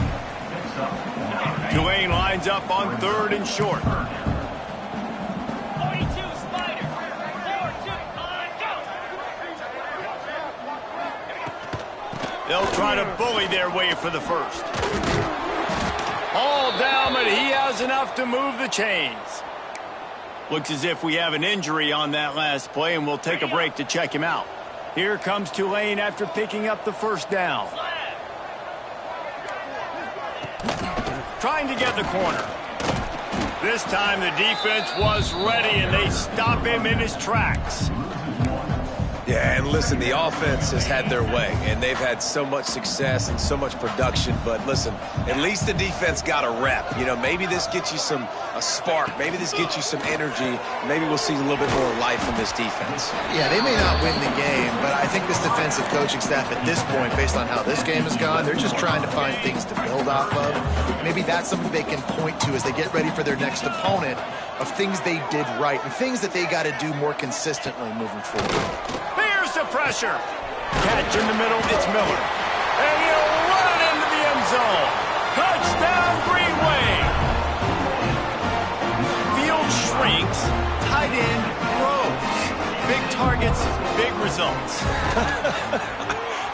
Tulane lines up on 3rd and short. They'll try to bully their way for the first. All down, but he has enough to move the chains. Looks as if we have an injury on that last play, and we'll take a break to check him out. Here comes Tulane after picking up the first down. Trying to get the corner. This time the defense was ready, and they stop him in his tracks. Yeah, and listen, the offense has had their way, and they've had so much success and so much production. But listen, at least the defense got a rep. You know, maybe this gets you a spark. Maybe this gets you some energy. Maybe we'll see a little bit more life from this defense. Yeah, they may not win the game, but I think this defensive coaching staff at this point, based on how this game has gone, they're just trying to find things to build off of. Maybe that's something they can point to as they get ready for their next opponent, of things they did right and things that they got to do more consistently moving forward. Here's the pressure. Catch in the middle, it's Miller. And he'll run it into the end zone. Touchdown, Green Wave. Field shrinks, tight end grows. Big targets, big results.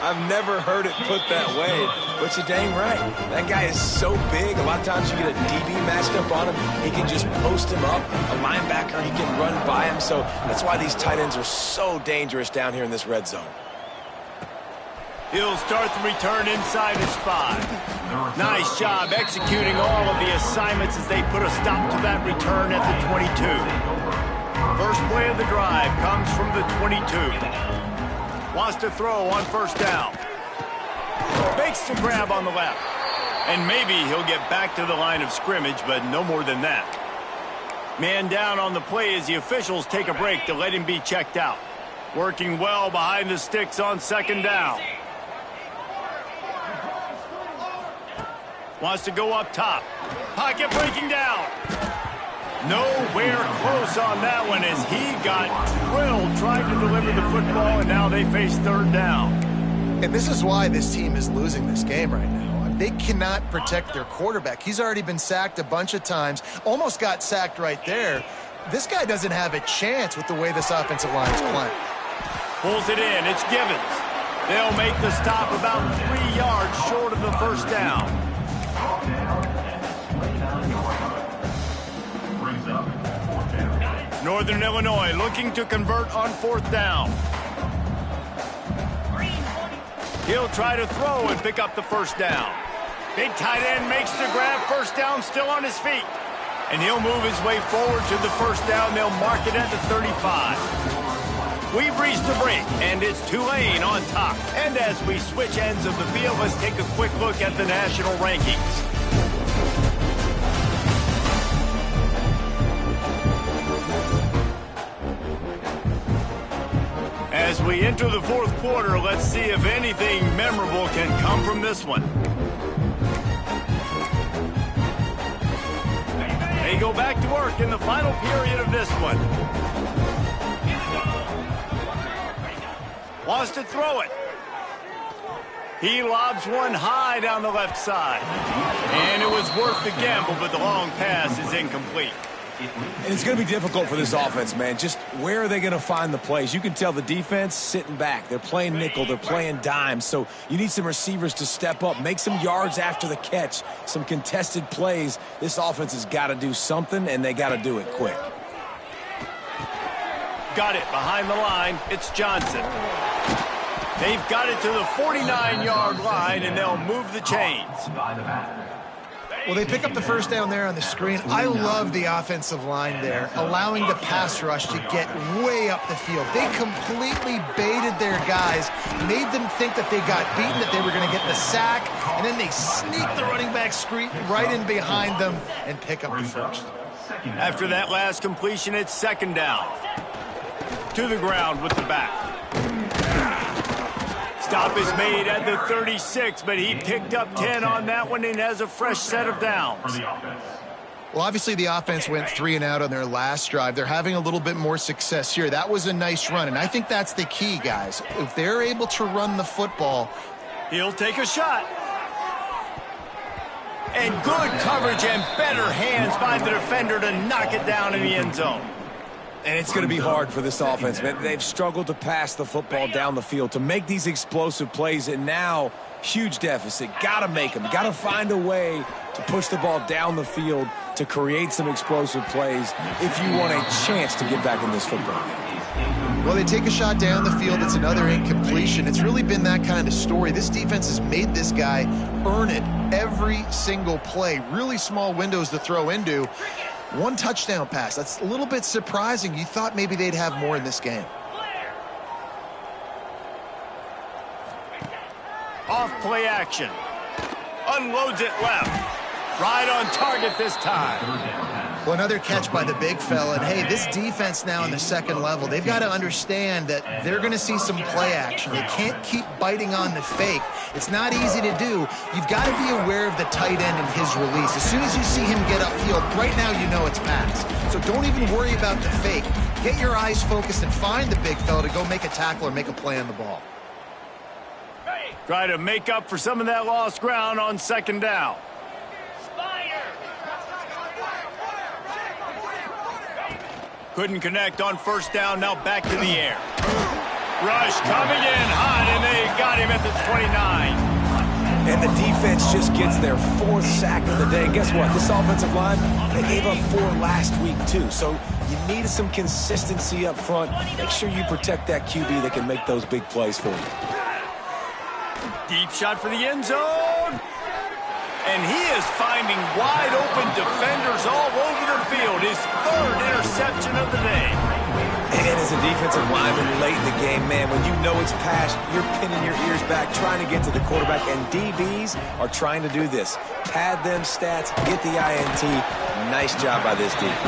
I've never heard it put that way, but you're dang right. That guy is so big. A lot of times you get a DB matched up on him. He can just post him up. A linebacker, he can run by him. So that's why these tight ends are so dangerous down here in this red zone. He'll start the return inside his 5. Nice job executing all of the assignments as they put a stop to that return at the 22. First play of the drive comes from the 22. Wants to throw on first down. Makes the grab on the left. And maybe he'll get back to the line of scrimmage, but no more than that. Man down on the play as the officials take a break to let him be checked out. Working well behind the sticks on second down. Wants to go up top. Pocket breaking down. Nowhere close on that one as he got drilled trying to deliver the football, and now they face third down. And this is why this team is losing this game right now. They cannot protect their quarterback. He's already been sacked a bunch of times, almost got sacked right there. This guy doesn't have a chance with the way this offensive line is playing. Pulls it in. It's Givens. They'll make the stop about 3 yards short of the first down. Northern Illinois looking to convert on 4th down. He'll try to throw and pick up the first down. Big tight end makes the grab. First down, still on his feet. And he'll move his way forward to the first down. They'll mark it at the 35. We've reached the break, and it's Tulane on top. And as we switch ends of the field, let's take a quick look at the national rankings. As we enter the 4th quarter, let's see if anything memorable can come from this one. They go back to work in the final period of this one. Wants to throw it. He lobs one high down the left side. And it was worth the gamble, but the long pass is incomplete. And it's going to be difficult for this offense, man. Just where are they going to find the plays? You can tell the defense sitting back. They're playing nickel. They're playing dime. So you need some receivers to step up, make some yards after the catch, some contested plays. This offense has got to do something, and they got to do it quick. Got it behind the line. It's Johnson. They've got it to the 49-yard line, and they'll move the chains. Well, they pick up the first down there on the screen. I love the offensive line there, allowing the pass rush to get way up the field. They completely baited their guys, made them think that they got beaten, that they were going to get the sack, and then they sneak the running back screen right in behind them and pick up the first. After that last completion, it's 2nd down. To the ground with the back. Stop is made at the 36, but he picked up 10 on that one and has a fresh set of downs. Well, obviously the offense went 3 and out on their last drive. They're having a little bit more success here. That was a nice run, and I think that's the key, guys. If they're able to run the football, he'll take a shot. And good coverage and better hands by the defender to knock it down in the end zone. And it's going to be hard for this offense, man. They've struggled to pass the football down the field, to make these explosive plays, and now huge deficit. Got to make them. Got to find a way to push the ball down the field to create some explosive plays if you want a chance to get back in this football game. Well, they take a shot down the field. It's another incompletion. It's really been that kind of story. This defense has made this guy earn it every single play. Really small windows to throw into. 1 touchdown pass. That's a little bit surprising. You thought maybe they'd have more in this game. Off play action. Unloads it left. Right on target this time. Well, another catch by the big fella. And, hey, this defense now in the 2nd level, they've got to understand that they're going to see some play action. They can't keep biting on the fake. It's not easy to do. You've got to be aware of the tight end and his release. As soon as you see him get upfield, right now you know it's pass. So don't even worry about the fake. Get your eyes focused and find the big fella to go make a tackle or make a play on the ball. Try to make up for some of that lost ground on 2nd down. Couldn't connect on 1st down, now back to the air. Rush coming in hot, and they got him at the 29. And the defense just gets their 4th sack of the day. And guess what? This offensive line, they gave up 4 last week, too. So you need some consistency up front. Make sure you protect that QB that can make those big plays for you. Deep shot for the end zone. And he is finding wide-open defenders all over the field. His 3rd interception of the day. And as a defensive lineman late in the game, man, when you know it's pass, you're pinning your ears back, trying to get to the quarterback. And DBs are trying to do this. Pad them stats, get the INT. Nice job by this defense.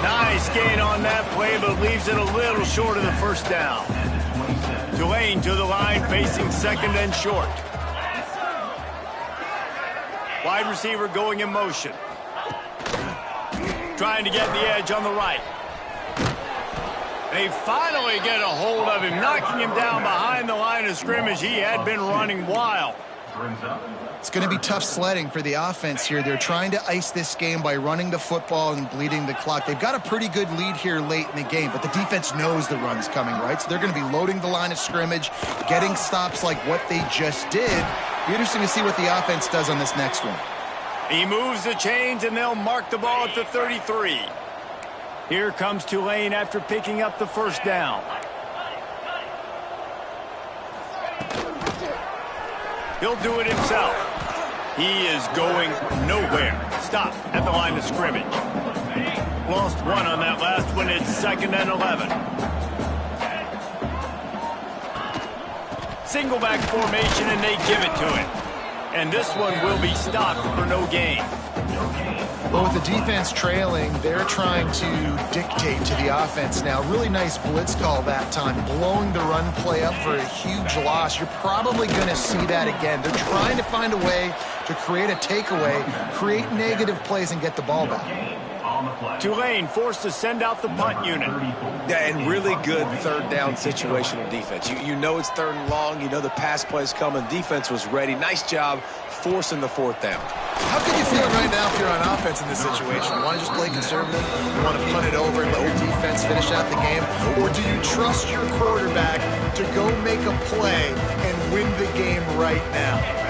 Nice gain on that play, but leaves it a little short of the first down. Tulane to the line, facing 2nd and short. Wide receiver going in motion. Trying to get the edge on the right. They finally get a hold of him, knocking him down behind the line of scrimmage. He had been running wild. Brings up It's going to be tough sledding for the offense here. They're trying to ice this game by running the football and bleeding the clock. They've got a pretty good lead here late in the game, but the defense knows the run's coming, right? So they're going to be loading the line of scrimmage, getting stops like what they just did. Be interesting to see what the offense does on this next one. He moves the chains, and they'll mark the ball at the 33. Here comes Tulane after picking up the first down. He'll do it himself. He is going nowhere. Stop at the line of scrimmage. Lost one on that last one. It's 2nd and 11. Single back formation, and they give it to him. And this one will be stopped for no gain. Well, with the defense trailing, they're trying to dictate to the offense now. Really nice blitz call that time, blowing the run play up for a huge loss. You're probably going to see that again. They're trying to find a way to create a takeaway, create negative plays, and get the ball back. Tulane forced to send out the punt unit. Yeah, and really good third down situational defense. You know it's 3rd and long. You know the pass play's coming. Defense was ready. Nice job forcing the 4th down. How can you feel right now if you're on offense in this situation? You want to just play conservative? You want to punt it over and let your defense finish out the game? Or do you trust your quarterback to go make a play and win the game right now?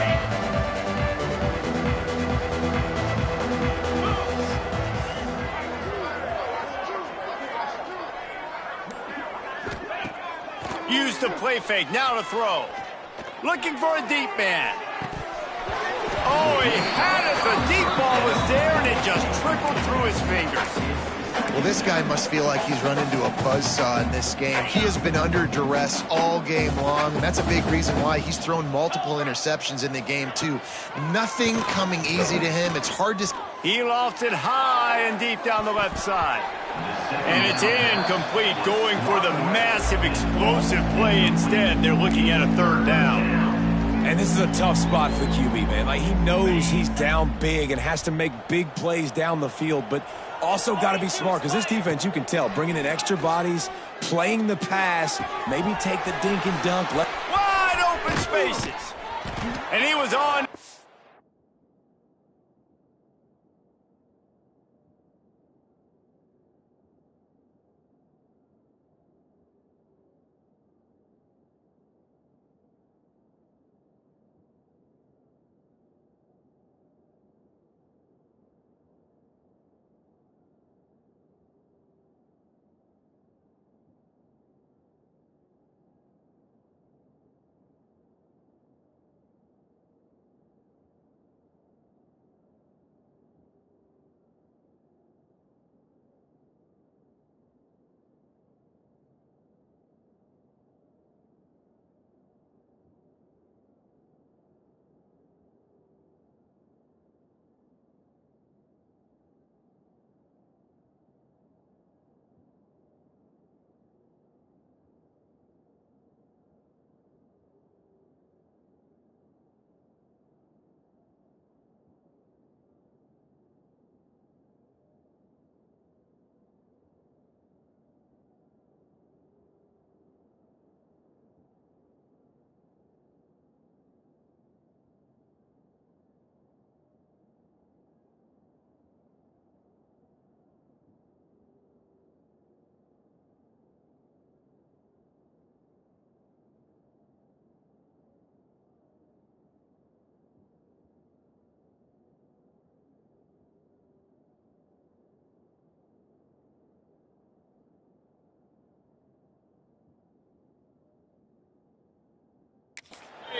Use the play fake, now to throw. Looking for a deep man. Oh, he had it. The deep ball was there, and it just trickled through his fingers. Well, this guy must feel like he's run into a buzzsaw in this game. He has been under duress all game long, and that's a big reason why he's thrown multiple interceptions in the game, too. Nothing coming easy to him. It's hard to... He lofted high and deep down the left side. And it's incomplete, going for the massive explosive play instead. They're looking at a 3rd down. And this is a tough spot for the QB, man. Like, he knows he's down big and has to make big plays down the field, but also got to be smart because this defense, you can tell, bringing in extra bodies, playing the pass, maybe take the dink and dunk. Wide open spaces. And he was on.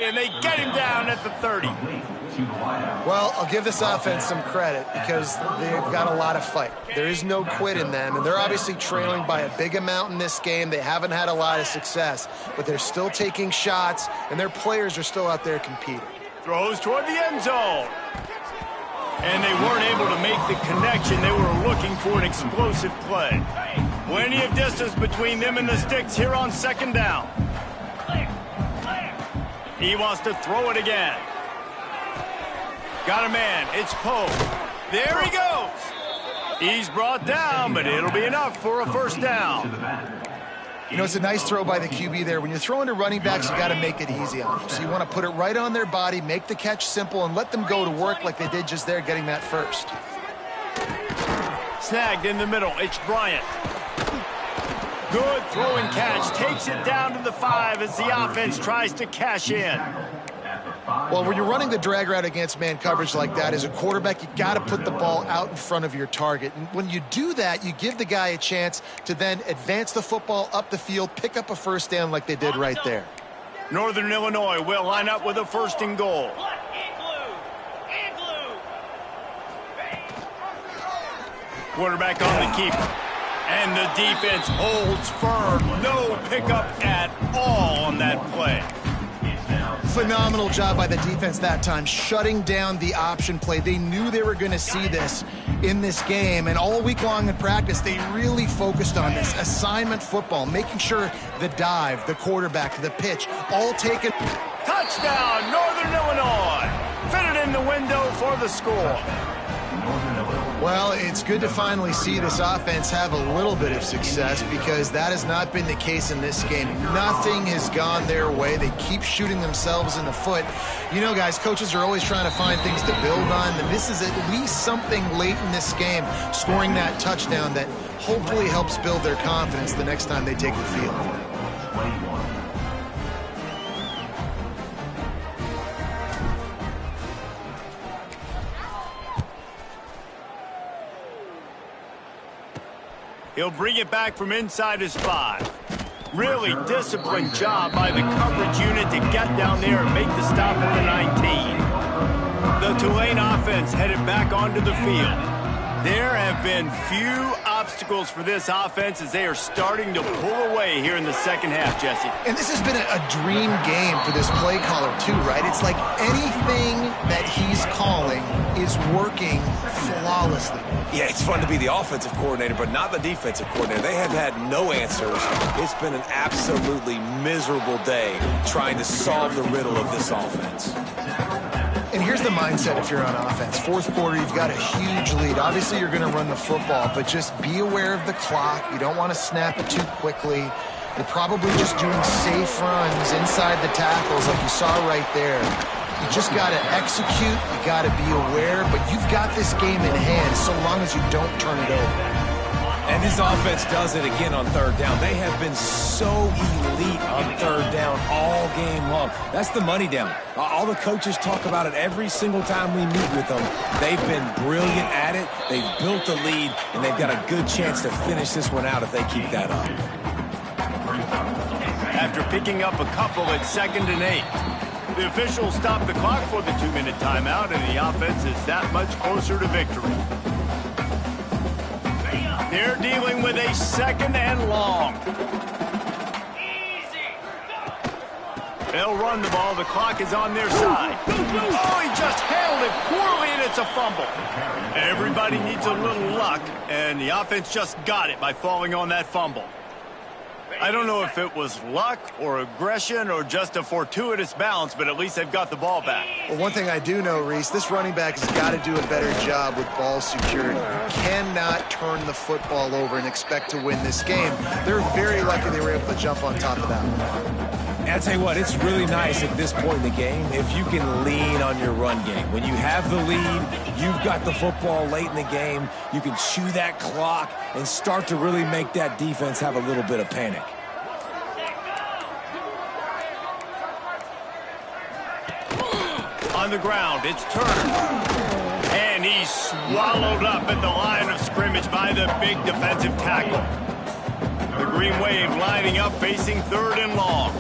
And they get him down at the 30. Well, I'll give this offense some credit because they've got a lot of fight. There is no quit in them, and they're obviously trailing by a big amount in this game. They haven't had a lot of success, but they're still taking shots, and their players are still out there competing. Throws toward the end zone. And they weren't able to make the connection. They were looking for an explosive play. Plenty of distance between them and the sticks here on 2nd down. He wants to throw it again. Got a man. It's Poe. There he goes. He's brought down, but it'll be enough for a 1st down. You know, it's a nice throw by the QB there. When you're throwing to running backs, you got to make it easy on them. So you want to put it right on their body, make the catch simple, and let them go to work like they did just there, getting that first. Snagged in the middle. It's Bryant. Good throwing catch. Takes it down to the 5 as the offense tries to cash in. Well, when you're running the drag route against man coverage like that, as a quarterback, you got to put the ball out in front of your target. And when you do that, you give the guy a chance to then advance the football up the field, pick up a first down like they did right there. Northern Illinois will line up with a 1st and goal. Quarterback on the keeper. And the defense holds firm. No pickup at all on that play. Phenomenal job by the defense that time, shutting down the option play. They knew they were going to see this in this game, and all week long in practice, they really focused on this assignment football, making sure the dive, the quarterback, the pitch, all taken. Touchdown, Northern Illinois. Fitted in the window for the score. Well, it's good to finally see this offense have a little bit of success, because that has not been the case in this game. Nothing has gone their way. They keep shooting themselves in the foot. You know, guys, coaches are always trying to find things to build on, and this is at least something late in this game, scoring that touchdown that hopefully helps build their confidence the next time they take the field. He'll bring it back from inside his 5. Really disciplined job by the coverage unit to get down there and make the stop at the 19. The Tulane offense headed back onto the field. There have been few obstacles for this offense as they are starting to pull away here in the second half, Jesse. And this has been a dream game for this play caller too, right? It's like anything that he's calling is working flawlessly. Yeah, it's fun to be the offensive coordinator, but not the defensive coordinator. They have had no answers. It's been an absolutely miserable day trying to solve the riddle of this offense. And here's the mindset if you're on offense. 4th quarter, you've got a huge lead. Obviously, you're going to run the football, but just be aware of the clock. You don't want to snap it too quickly. You're probably just doing safe runs inside the tackles like you saw right there. You just got to execute. You got to be aware, but you've got this game in hand so long as you don't turn it over. And this offense does it again on 3rd down. They have been so elite on 3rd down all game long. That's the money down. All the coaches talk about it every single time we meet with them. They've been brilliant at it. They've built the lead, and they've got a good chance to finish this one out if they keep that up. After picking up a couple at 2nd and 8, the officials stop the clock for the 2-minute timeout, and the offense is that much closer to victory. They're dealing with a 2nd and long. They'll run the ball. The clock is on their side. Oh, he just handled it poorly, and it's a fumble. Everybody needs a little luck, and the offense just got it by falling on that fumble. I don't know if it was luck or aggression or just a fortuitous bounce, but at least they've got the ball back. Well, one thing I do know, Reese, this running back has got to do a better job with ball security. You cannot turn the football over and expect to win this game. They're very lucky they were able to jump on top of that one. And I'll tell you what, it's really nice at this point in the game if you can lean on your run game. When you have the lead, you've got the football late in the game, you can chew that clock and start to really make that defense have a little bit of panic. On the ground, it's Turner. And he's swallowed up at the line of scrimmage by the big defensive tackle. The Green Wave lining up, facing 3rd and long.